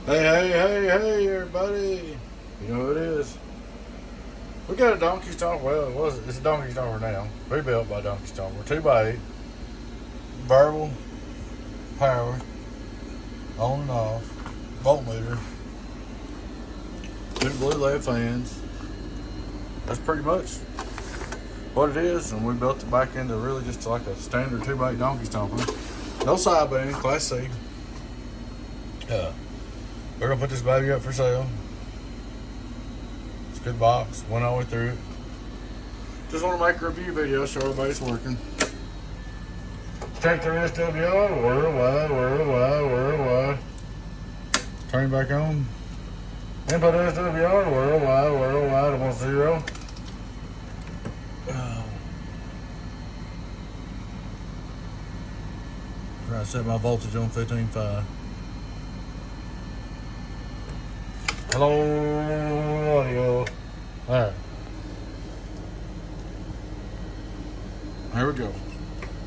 Hey, everybody. You know who it is. We got a Donkey Stomper. Well, it's a Donkey Stomper now. Rebuilt by Donkey Stomper. 2x8. Variable power. On and off. Voltmeter. 2 blue LED fans. That's pretty much what it is. And we built it back into really just like a standard 2x8 Donkey Stomper. No side band, Class C. We're gonna put this baby up for sale. It's a good box, went all the way through it. Just want to make a review video, show everybody it's working. Take the rest of y'all worldwide. Turn it back on. Input rest of y'all worldwide. I want 0. Try to set my voltage on 15.5. Hello, audio. Alright. Here we go.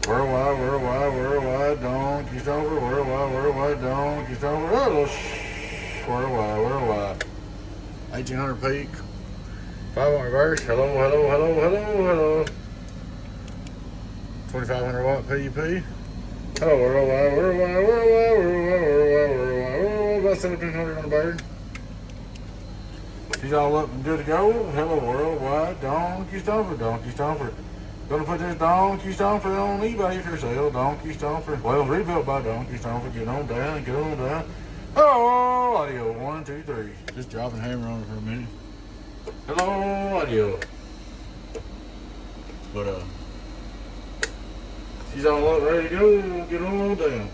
Worldwide, Donkey Stomper. Worldwide, Donkey Stomper. Worldwide. 1800 peak. 5 on reverse. Hello. 2500 watt PUP. Hello, worldwide. About 1700 on the bird. She's all up and good to go. Hello, worldwide. Donkey Stomper. Gonna put this Donkey Stomper on eBay for sale. Donkey Stomper. Well, rebuilt by Donkey Stomper. Get on down. Hello, audio. 1, 2, 3. Just dropping hammer on it for a minute. Hello, audio. But, she's all up, ready to go. Get on down.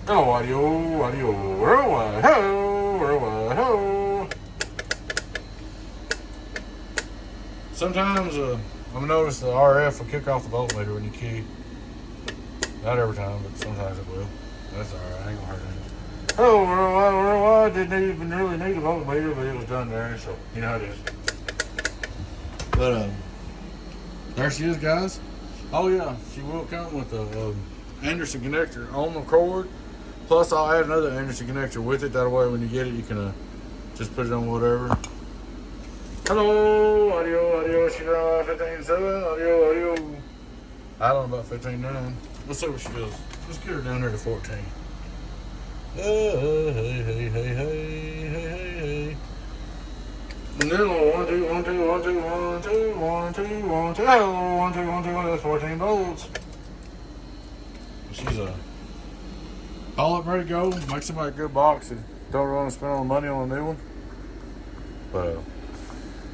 Hello, audio. Worldwide. Worldwide. Ho. Sometimes I've noticed the RF will kick off the voltmeter when you key. Not every time, but sometimes it will. That's alright, ain't gonna hurt anything. Hello, worldwide. Didn't even really need a voltmeter, but it was done there, so you know how it is. But there she is, guys. Oh yeah, she will come with a Anderson connector on the cord. Plus, I'll add another Anderson connector with it. That way, when you get it, you can just put it on whatever. Hello, audio. She's on 15.7. Audio. I don't know about 15.9. Let's see what she does. Let's get her down there to 14. Hey. And then 1, 2. Hello, 1, 2. That's 14 volts. She's all up ready to go. Make somebody a good box. And don't really want to spend all the money on a new one. But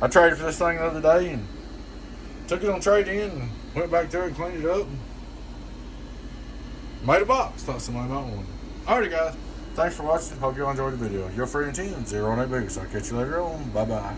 I traded for this thing the other day and took it on trade in and went back through it and cleaned it up and made a box. Thought somebody might want it. Alrighty, guys. Thanks for watching. Hope you all enjoyed the video. You're free and 10, 0 on 8 boots. I'll catch you later on. Bye-bye.